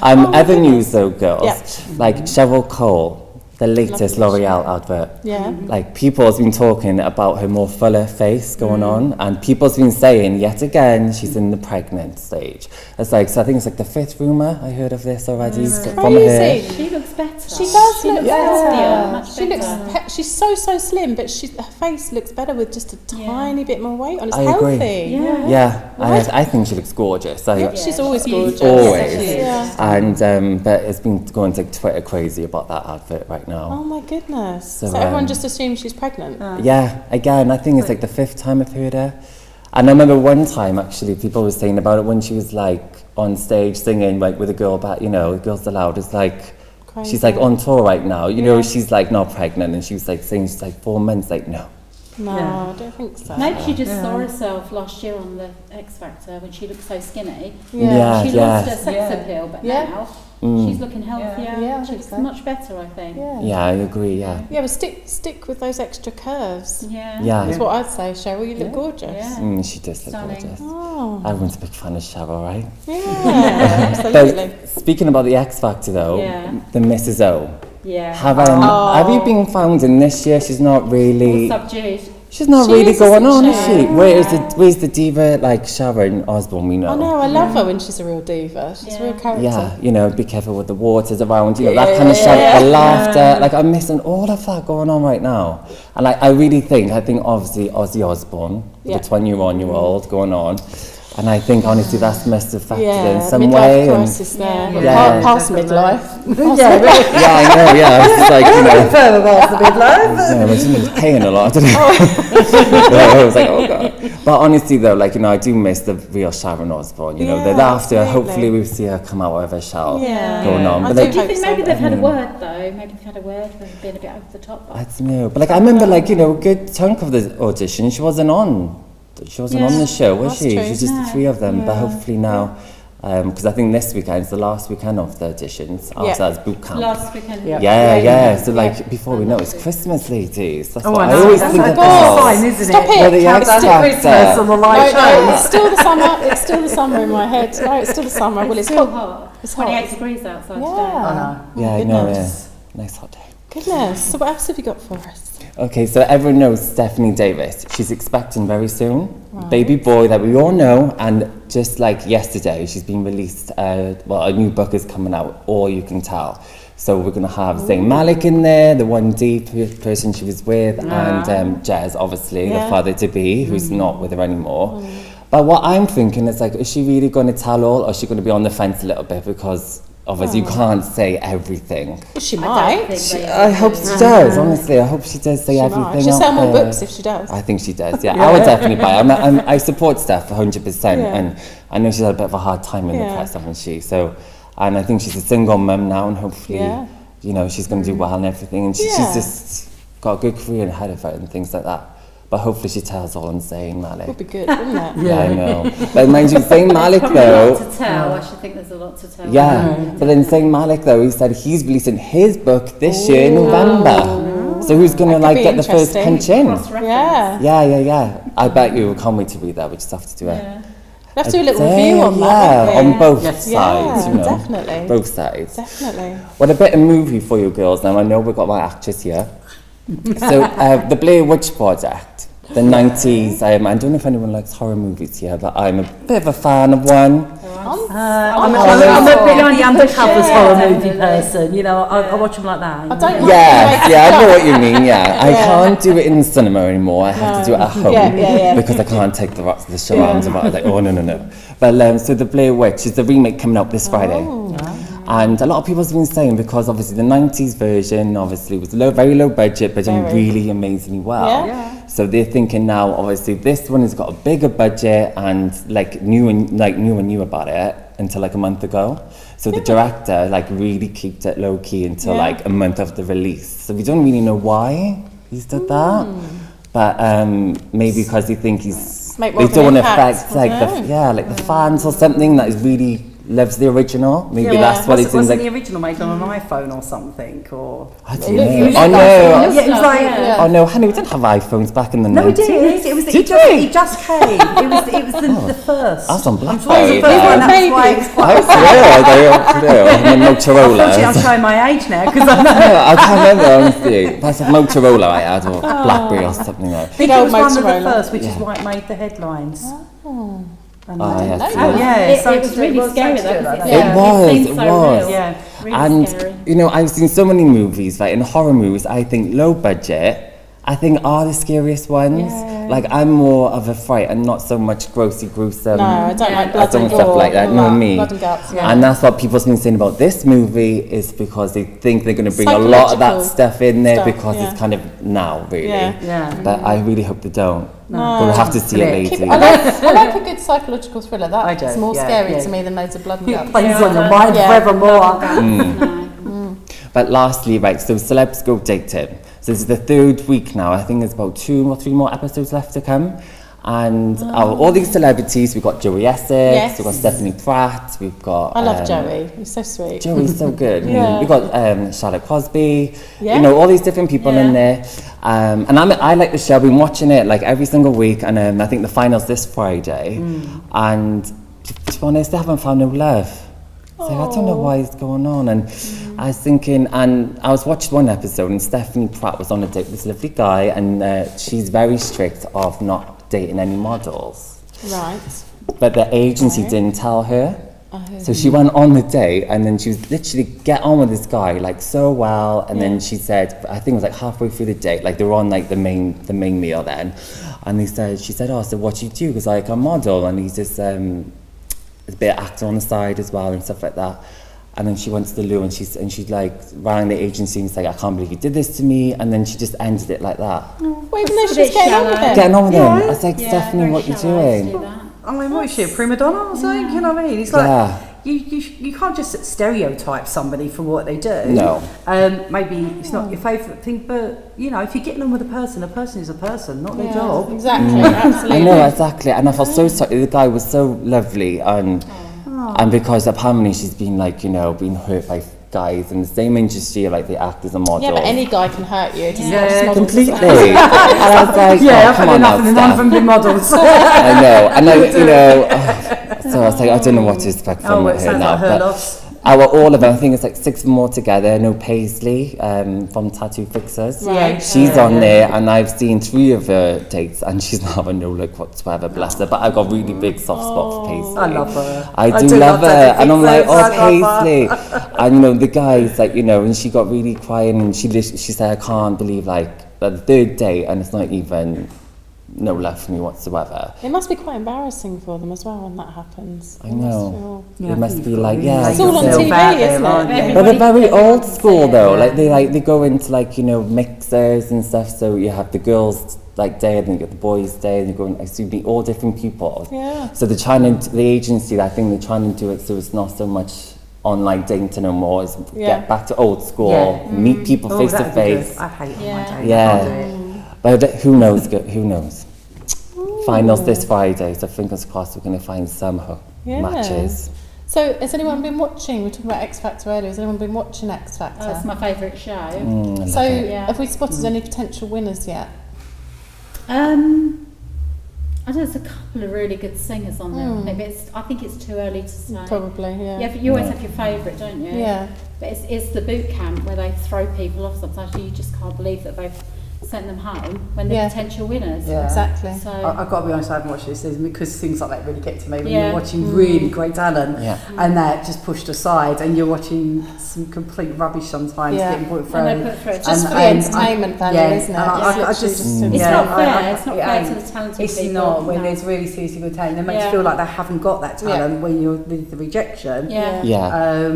Other news though, girls. Like Cheryl Cole, the latest L'Oreal advert. Yeah. Like people's been talking about her more fuller face going on, and people's been saying yet again she's in the pregnant stage. It's like, so I think it's like the 5th rumour I heard of this already from her. She looks better. She does look better. Much better. She's so slim, but her face looks better with just a tiny bit more weight on. It's I healthy. agree. Yeah. And I think she looks gorgeous. She's always gorgeous. Always. And but it's been going to Twitter crazy about that advert right now. Oh my goodness. So, So everyone just assumes she's pregnant. Yeah, again, I think it's like the 5th time I've heard her. And I remember one time actually people were saying about it when she was like on stage singing like with a girl back, you know, Girls Aloud. It's like Crazy. she's like on tour right now, you know, she's like not pregnant, and she was like saying she's like 4 months, like no. No, I don't think so. Maybe she just saw herself last year on the X Factor when she looked so skinny. Yeah, She lost her sex appeal, but now she's looking healthier. Yeah, She looks much better, I think. Yeah, I agree, yeah. Yeah, but stick with those extra curves. Yeah. That's what I'd say, Cheryl. You look gorgeous. Yeah. She does look Stunning. gorgeous. Oh. Everyone's a big fan of Cheryl, right? Yeah, absolutely. But speaking about the X Factor though, the Mrs. O. Yeah. Have you been found in this year? She's not really... Subdued. She's not She really is, going on, isn't is she? she? Where's the diva like Sharon Osbourne we know? I know, I love her when she's a real diva. She's a real character. Yeah, you know, be careful with the waters around, you know, that kind of shout, the laughter. Like, I'm missing all of that going on right now. And like, I think obviously Ozzy Osbourne, the 21-year-old going on. And I think honestly that's must have factored in some way. Midlife crisis there. Yeah. Past midlife. Yeah, I know, yeah. It's just like, you know. Further past the midlife. Yeah, but she was paying a lot, didn't I was like, oh God. But honestly though, like, you know, I do miss the real Sharon Osbourne, you know, the laughter. Absolutely. Hopefully we'll see her come out of her shell Yeah. going on. I But do like, Do you think maybe they've had a Mm. word though? Maybe they've had a word with being a bit over the top. I don't know. But like, I remember like, you know, a good chunk of the audition, she wasn't on the show, was That's she? true. It was just the 3 of them. But hopefully now, because I think this weekend is the last weekend of the auditions. After that's boot camp. Last weekend. Yeah. So like, before we know, it's Christmas, ladies. That's what I know. always That's think a of. good sign, isn't Stop it? For the it. X Christmas on the live shows. It's still the summer. It's still the summer in my head. No, it's still the summer. Well, it's still hot. hot. It's 28 hot. degrees outside Yeah. Yeah, I know, yeah. Nice hot day. Goodness. So what else have you got for us? Okay, so everyone knows Stephanie Davis. She's expecting very soon. Right. Baby boy that we all know, and just like yesterday, she's been released, a new book is coming out, All You Can Tell. So we're going to have Zayn Malik in there, the 1D person she was with, and Jez, obviously, the father-to-be, who's not with her anymore. But what I'm thinking is, like, is she really going to tell all, or is she going to be on the fence a little bit? Because obviously you can't say everything. She might. I hope she does, honestly. I hope she does say everything. She'll sell more there. books if she does. I think she does, yeah. I would definitely buy it. I support Steph 100%, and I know she's had a bit of a hard time in the press, hasn't she? So, and I think she's a single mum now, and hopefully, you know, she's going to do well and everything. And she's just got a good career ahead of her and things like that. But hopefully she tells all on Zayn Malik. Would be good, wouldn't it? Yeah, I know. But mind you, Zayn Malik though. A lot to tell. I should think there's a lot to tell. Yeah, but then Zayn Malik though, he said he's releasing his book this year in November. So who's going to like get the first punch in? Yeah. I bet you can't wait to read that. We just have to do it. We'll have to do a little review on that. On both sides, you know. Definitely. Both sides. Definitely. What a bit of movie for you girls. Now I know we've got my actress here. So the Blair Witch Project, the 90s. I don't know if anyone likes horror movies here, but I'm a bit of a fan of one. I'm a bit of the undercovers horror movie person. You know, I watch them like that. I don't I know what you mean. Yeah, I can't do it in the cinema anymore. I have to do it at home because I can't take the surrounds of it. I was like, oh no. But so the Blair Witch is the remake coming out this Friday. And a lot of people have been saying, because obviously the 90s version obviously was very low budget, but done really amazingly well. So they're thinking now, obviously this one has got a bigger budget and knew about it until like a month ago. So the director really kept it low key until like a month of the release. So we don't really know why he's did that, but maybe because they think they don't want to affect the fans or something that is really loves the original. Maybe that's what it seems like. Wasn't the original made on an iPhone or something, or? I don't know. It was like. Oh no, honey, we didn't have iPhones back in the 90s. No, we did. It just came. It was the first. That's on I'm Blackberry. sure it was the first one. That's why it was quite. I'm a Motorola. Unfortunately, I'm showing my age now because I know. I can't remember honestly. That's a Motorola I had, or Blackberry or something like that. Big old Motorola. It was one of the first, which is why it made the headlines. It was really scary though. It was. Yeah, really and scary. you know, I've seen so many movies, like in horror movies, I think low budget, I think are the scariest ones. Like I'm more of a fright and not so much grossy gruesome. No, I don't like blood and stuff like that. No, me. Blood and guts, And that's what people have been saying about this movie, is because they think they're going to bring a lot of that stuff in there because it's kind of now, really. But I really hope they don't. We'll have to see it later. I like a good psychological thriller. It's more scary to me than loads of blood and guts. It plays on your mind forevermore. But lastly, so celebs go dating. So this is the third week now. I think there's about 2 or 3 more episodes left to come. And all these celebrities, we've got Joey Essex, we've got Stephanie Pratt, we've got... I love Joey, he's so sweet. Joey's so good. We've got Charlotte Crosby, you know, all these different people in there. And I like the show, I've been watching it like every single week, and I think the final's this Friday. And to be honest, they haven't found no love. So I don't know why it's going on. And I was thinking, and I was watching one episode, and Stephanie Pratt was on a date with this lovely guy, and she's very strict of not dating any models. Right. But the agency didn't tell her. So she went on the date, and then she was literally get on with this guy like so well, and then she said, I think it was like halfway through the date, like they were on like the main meal then, and she said, oh, so what do you do? Because like I'm a model, and he's just a bit of actor on the side as well and stuff like that. And then she went to the loo, and she like rang the agency and said, I can't believe you did this to me, and then she just ended it like that. Well, even though she's getting on with him. Getting on with him. I was like, Stephanie, what are you doing? I mean, what is she, a prima donna or something? You know what I mean? It's like, you can't just stereotype somebody for what they do. No. Maybe it's not your favourite thing, but, you know, if you're getting on with a person is a person, not their job. Exactly, absolutely. I know, exactly. And I felt so sorry. The guy was so lovely, and because apparently she's been like, you know, being hurt by guys in the same industry, like the actors and models. Yeah, but any guy can hurt you. Completely. And I was like, I've had enough, and none of them been models. I know, and I, you know, so I was like, I don't know what to expect from her now. Like her loss. all of them, I think it's like 6 of them all together. No, Paisley from Tattoo Fixers. Right. She's on there, and I've seen 3 of her dates, and she's not having no look whatsoever, bless her. But I've got really big soft spot for Paisley. I love her. I do love her. And I'm like, oh, Tattoo Fixers, Paisley. And, you know, the guys, like, you know, and she got really crying, and she said, I can't believe, like, the 3rd date, and it's not even no love for me whatsoever. It must be quite embarrassing for them as well when that happens. I know. Yeah, It must be you've got like, really yeah. It's all on yourself TV, out there, isn't aren't it? you? But they're very old Everybody school though. Yeah. They go into like, you know, mixers and stuff. So you have the girls like day, and then you get the boys day, and you're going. I see all different people. Yeah. So they're trying to the agency. I think they're trying to do it so it's not so much online dating no more. It's get back to old school, Yeah. meet people Oh, face to that'd be good. face. I hate Yeah. online dating. Yeah. I can't do it. But who knows? Who knows? Finals this Friday, so fingers crossed we're going to find some Yeah. matches. So has anyone been watching? We were talking about X Factor earlier. Has anyone been watching X Factor? Oh, it's my favourite show. I love So it. Yeah. have we spotted any potential winners yet? I know there's a couple of really good singers on there. I think it's too early to say. Probably, yeah. Yeah, but you always have your favourite, don't you? Yeah. But it's the boot camp where they throw people off. Sometimes you just can't believe that they've sent them home when they're Yeah. potential winners. Yeah. Exactly. So I've got to be honest, I haven't watched this season because things like that really get to me when Yeah. you're watching really great talent Yeah. and they're just pushed aside, and you're watching some complete rubbish sometimes Yeah. getting put through. And they put through it. Just for the And- entertainment value, yeah, isn't it? and I It's just literally It's yeah, not fair. I- It's not it fair ain't. to the talented It's people. not when No. there's really seriously good talent. It makes Yeah. you feel like they haven't got that Yeah. talent when you're with the rejection. Yeah. Yeah.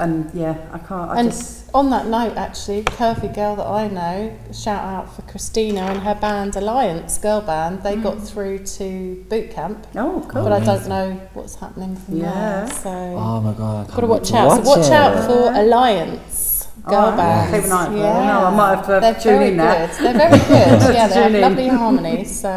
And yeah, I can't. I And just on that note, actually, curvy girl that I know, shout out for Christina and her band Alliance girl band. They got through to boot camp, oh cool. but I don't know what's happening from Yeah. there. So Oh my god. I got to can't watch wait out. So watch it. out for Alliance girl Alright, bands. keep an eye out for them. Yeah, No, I might have to they're tune very in now. good. They're very good. Yeah, they have Tune in. lovely harmonies. So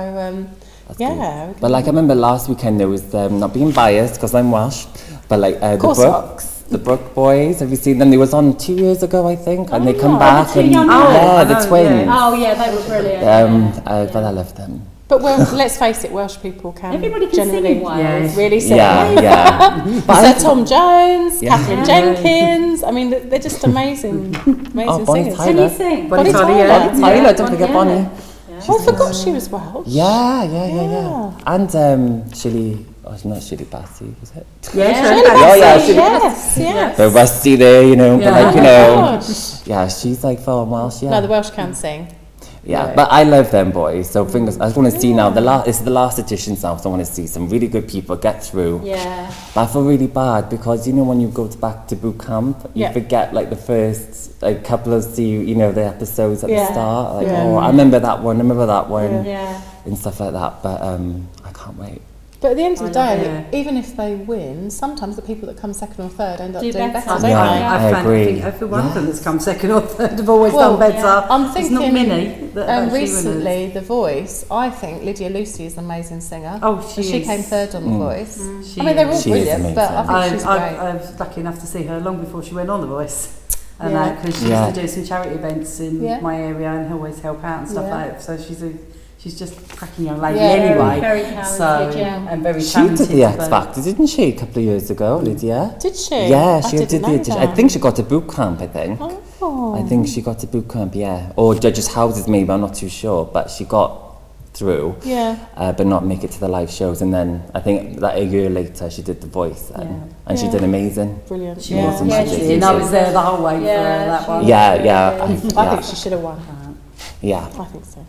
That's yeah, good. But like I remember last weekend there was not being biased because I'm Welsh, but like the course Brooks, the Brook boys. Have you seen them? They was on 2 years ago, I think, and they come yeah. back The two and young yeah, men. the Oh, twins. Oh yeah, they were brilliant. But I love them. but well, let's face it, Welsh people can Everybody can sing generally in Wales. Yeah. really sing. Yeah, yeah. Sir Tom Jones, Yeah. Catherine Jenkins. I mean, they're just amazing, amazing Oh, Bonnie singers. Tyler. Can you sing? Bonnie Bonnie Tyler, Tyler. yeah. Tyler, don't forget Yeah. Bonnie. Oh, I forgot she was Welsh. Yeah. And Shirley, oh, not Shirley Bassey, was it? Yeah, Shirley sure. Oh, yeah, Bassey, she- yes, yes. So Rusty there, you know, but Yeah. like, you Oh, know, gosh. yeah, she's like from Welsh, yeah. No, the Welsh can sing. Yeah, but I love them boys. So fingers. I just want to see now. It's the last edition now, so I want to see some really good people get through. Yeah. But I feel really bad because you know when you go back to boot camp, you Yeah. forget like the first like couple of the episodes at Yeah. the start. Like, Yeah. oh, I remember that one. Yeah. And stuff like that. But I can't wait. But at the end of the I day, know, even if they win, sometimes the people that come second or third end up Do doing better. better, don't Yeah. they? I agree. I think every one of them that's come second or third have always Well, done better. yeah. I'm There's thinking not many that are actually recently, The Voice, I think Lydia Lucy is an amazing singer. Oh, she she is. came third on The Voice. She I mean, they're all is. She is brilliant, but I amazing. think she's great. I was lucky enough to see her long before she went on The Voice. And Yeah. because she Yeah. used to do some charity events in Yeah. my area and always help out and stuff Yeah. like that. So she's just a cracking young lady Yeah. anyway. Very talented, so, yeah. and very She talented. did the X but- Factor, didn't she? A couple of years ago, Lydia. Did she? Yeah, I she didn't did know the edition. I that. think she got to boot camp. I think. Oh. I think she got to boot camp, yeah. Or Judges' Houses, maybe, I'm not too sure. But she got through, Yeah. but not make it to the live shows. And then I think that a year later, she did The Voice. And she Yeah. did amazing. Brilliant. She yeah. was, Yeah, and she she did. and I was there the whole way Yeah, for that she one. was. Yeah, really yeah. good. I yeah. think she should have won. Yeah, I think so.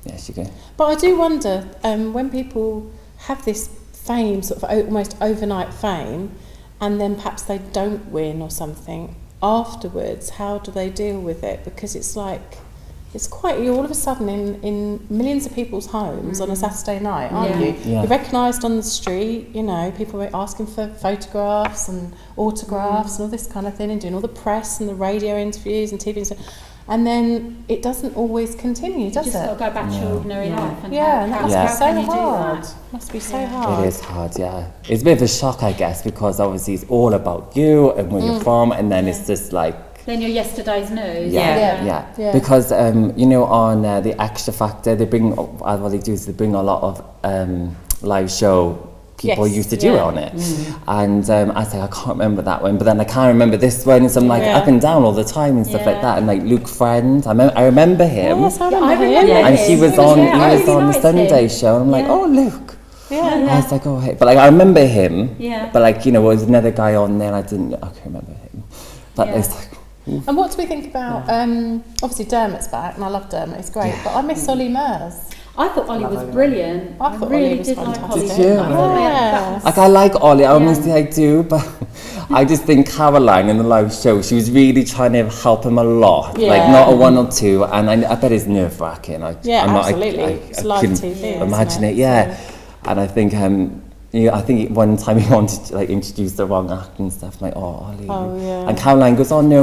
yeah, she did. But I do wonder, when people have this fame, sort of almost overnight fame, and then perhaps they don't win or something, afterwards, how do they deal with it? Because it's like, it's quite, you're all of a sudden in millions of people's homes on a Saturday night, aren't Yeah. you? Yeah. You're recognised on the street, you know, people are asking for photographs and autographs and all this kind of thing, and doing all the press and the radio interviews and TV and stuff. And then it doesn't always continue, You does just it? got to go back to your ordinary life. And Yeah, and that must Yeah. be how so can you do hard. that? Must be so Yeah. hard. It is hard, yeah. It's a bit of a shock, I guess, because obviously it's all about you and where you're from, and then it's just like, Then you're yesterday's news. yeah. Yeah. Because, you know, on the Extra Factor, they bring, what they do is they bring a lot of live show people Yes, used to do it yeah. on it. And I was like, I can't remember that one, but then I can't remember this one. So I'm like up and down all the time and stuff like that. And like Luke Friend, I remember him. Yes, I I remember remember him. him. And he was on, Yeah, I he was really on the liked Sunday him. show. And I'm like, oh, Luke. Yeah. I was like, oh, hey. But like, I remember him. Yeah. But like, there was another guy on there. I can't remember him. But it's like, And what do we think about, obviously Dermot's back, and I love Dermot, he's great, but I miss Ollie Murs. I thought Ollie was brilliant. I thought really Ollie was did like fantastic. Ollie. Did you? I thought Yeah. like I like Ollie, honestly I do, but I just think Caroline in the live show, she was really trying to help him a lot, like Yeah. not a one or two, and I bet it's nerve wracking. Yeah, absolutely. It's live couldn't TV, imagine isn't it, yeah. And I think I think one time he wanted to like introduce the wrong act and stuff. I'm like, oh, Ollie. Oh, yeah. And Caroline goes, oh no.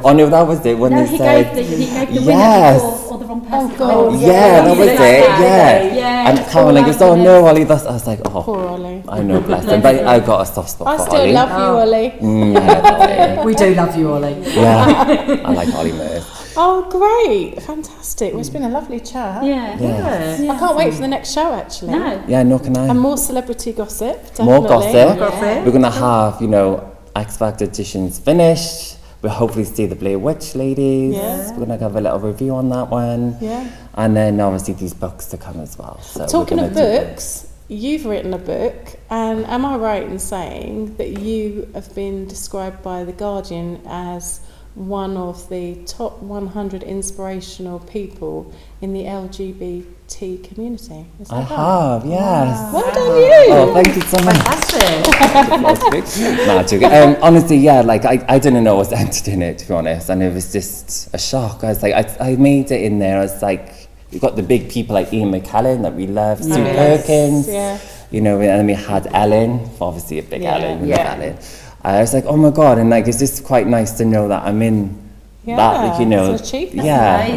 Oh no, that was it when No, they he said. gave the Yes. winner before, or the wrong person. God. Yeah, that was it. Yeah. Yeah, And it's Caroline all goes, oh like no, Ollie. That's. I was like, oh. Poor Ollie. I know, bless him. But I got a soft spot I for still Ollie. love you, Ollie. Yeah, We do love you, Ollie. yeah. I like Ollie Murs. Oh, great. Fantastic. Well, it's been a lovely chat. Yeah. Yeah. I can't wait for the next show, actually. No. Yeah, no, can I? And more celebrity gossip, definitely. More gossip. Gossip. We're gonna have, X Factor auditions finished. We'll hopefully see the Blair Witch ladies. Yeah. We're gonna have a little review on that one. Yeah. And then obviously these books to come as well. So Talking we're of gonna do books, you've written a book, and am I right in saying that you have been described by The Guardian as one of the top 100 inspirational people in the LGBT community? Is I that right? have, yes. Well done, you! Oh, thank you so much. Fantastic. Nah, joking. Honestly, yeah, like I didn't know I was entered in it, to be honest, and it was just a shock. I was like, I made it in there. I was like, you got the big people like Ian McKellen that we love, Sue Perkins, Yeah. and then we had Ellen, obviously a big Ellen, we love Yeah. Ellen. I was like, oh my god, and like it's just quite nice to know that I'm in that, like, it's an achievement.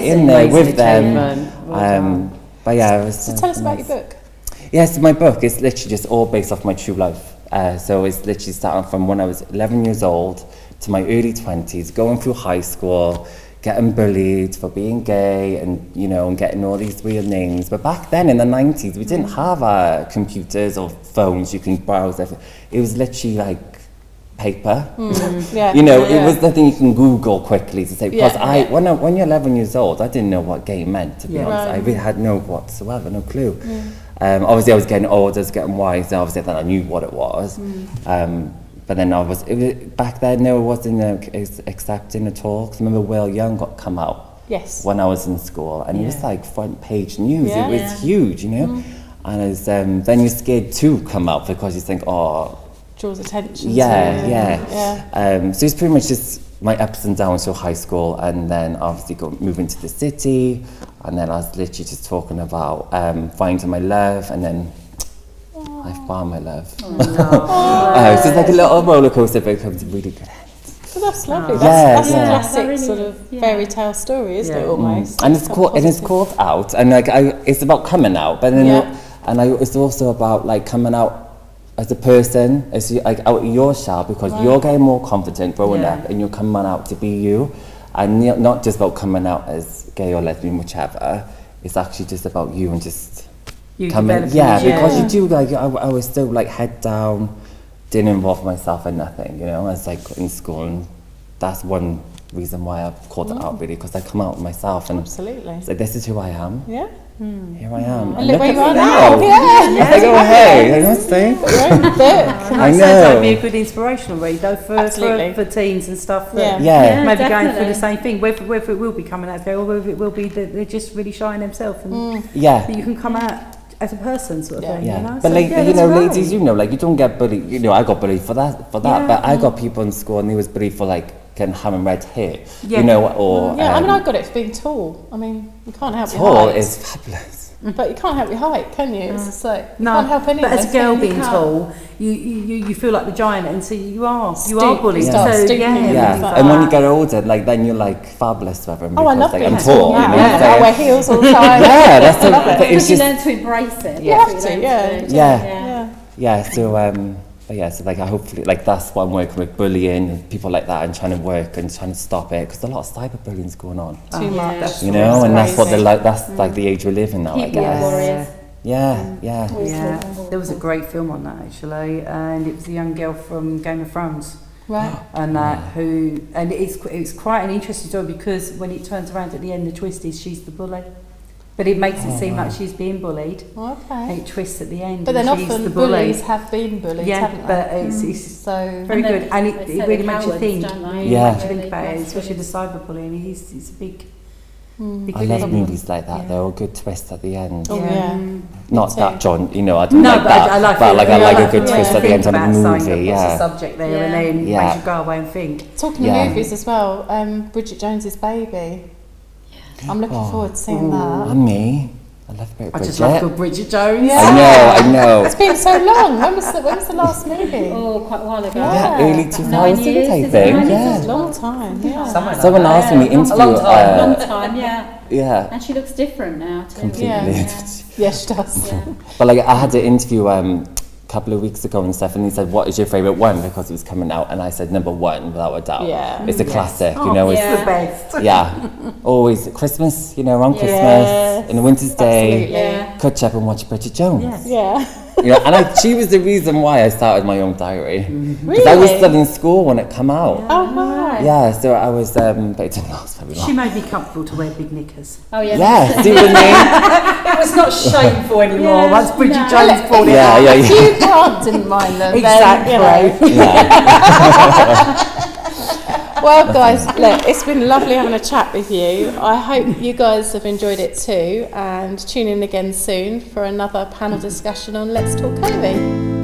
in there Amazing with them. achievement. Well done. But yeah, it was. So tell us about your book. Yes, my book is literally just all based off my true life. So it's literally starting from when I was 11 years old to my early 20s, going through high school, getting bullied for being gay and, and getting all these weird names. But back then in the 90s, we didn't have computers or phones you can browse. It was literally like paper. Yeah. It was the thing you can Google quickly to say, because Yeah. when you're 11 years old, I didn't know what gay meant, to be honest. Right. I really had no clue. Obviously I was getting older, I was getting wiser, obviously then I knew what it was. But then back then it wasn't accepting at all, because I remember Will Young got come out Yes. when I was in school, and it was like front page news. Yeah. It was huge, And it's, then you're scared to come out because you think, oh, Draws attention. yeah. So it's pretty much just my ups and downs through high school, and then obviously moving to the city, and then I was literally just talking about finding my love, and then I found my love. So it's like a little roller coaster, but it comes to a really good end. Well, that's lovely. Yeah, That's yeah. a classic Really, sort of fairy tale story, isn't it? Almost. And it's called Out, and like it's about coming out, but then it's also about like coming out as a person, as you, like out of your shell, because you're getting more confident growing up, and you're coming out to be you, and not just about coming out as gay or lesbian, whichever. It's actually just about you and just coming. Yeah, because you do like I was still like head down, didn't involve myself in nothing. I was like in school, and that's one reason why I've called it out, really, because I come out myself and Absolutely. it's like, this is who I am. Yeah. Here I am. And look where at you are me now. Yeah. I go, hey, you know what I'm saying? Your own book. I Sounds like be know. a good inspirational read though Absolutely. for teens and stuff. That Yeah. maybe going through definitely. the same thing. Whether it will be coming out there, or whether it will be that they're just really showing themselves, and Yeah. that you can come out as a person, sort of thing. Yeah, So, but like that's great. ladies, like you don't get bullied. I got bullied for that. But I got people in school, and they was bullied for like having red hair. Or Yeah, I mean, I got it for being tall. I mean, you can't help your tall height. is fabulous. But you can't help your height, can you? It's just like, you No, can't help any but of as a those girl things. being tall, you feel like the giant, and so you are bullied. start So stooping and Yeah, things like and when that. you get older, like then you're like fabulous with them. Oh, I love like, being I'm tall. tall. Yeah, You know what I'm I wear saying? heels all the time. Yeah, that's the. Love it. But it's Because you just learn to embrace it. You have to, yeah. yeah. Yeah, so so like I hopefully like that's why I'm working with bullying and people like that, and trying to work and trying to stop it, because a lot of cyberbullying's going on. Too much. That's And that's what crazy. they're like. That's like the age we live in now, I Keyboard guess. warriors. Yeah. Yeah, there was a great film on that actually, and it was a young girl from Game of Thrones. Right. And it's quite an interesting story because when it turns around at the end, the twist is she's the bully. But it makes it seem like she's being bullied. Okay. And it twists at the end. But then and she's often the bully. bullies have been bullied, haven't they? But it's so very good. And they it say really they're makes you cowards, think. don't they? Really Yeah. makes you think about it, especially the cyberbullying. It's a big I love movies like that. They're all good twists at the end. Oh, yeah. Not that John, you know, I don't No, like but that. I like but it. like I like a good Yeah. twist at the end of a Think about something, movie. what's the Yeah. subject there, and then Yeah. makes you go away and think. Talking Yeah. of movies as well, Bridget Jones's Baby. I'm looking forward to seeing that. And me. I love a bit of I Bridget. just love good Bridget Jones. I know. It's been so long. When was the last movie? Oh, quite a while ago. Yeah, early 2000s, years, I is it? think. 9 years? Yeah. A long time, yeah. Someone asked me in the interview. long time. Long time, yeah. Yeah. And she looks different now too. Completely. Yeah. Yeah, she does. But like I had an interview a couple of weeks ago and stuff, and he said, "What is your favourite one?" Because it was coming out, and I said, "Number one, without a doubt. Yeah. It's a classic, Oh, you know. it's It's the best. yeah, always Christmas, you know, around Yes. Christmas, in a winter's day, Yeah. catch up and watch Bridget Jones. Yes. Yeah. You know, and she was the reason why I started my own diary. Because I was still in school when it came out. Oh, right. Yeah, so I was, but it didn't last very She long. made me comfortable to wear big knickers. Oh yeah. Yeah, see what I It was not shameful anymore Yeah. once Bridget No. Jones brought mean? it Yeah, out. yeah, If you Grant didn't mind them, Exactly. then, you know. yeah. Well, guys, look, it's been lovely having a chat with you. I hope you guys have enjoyed it too, and tune in again soon for another panel discussion on Let's Talk Ivy.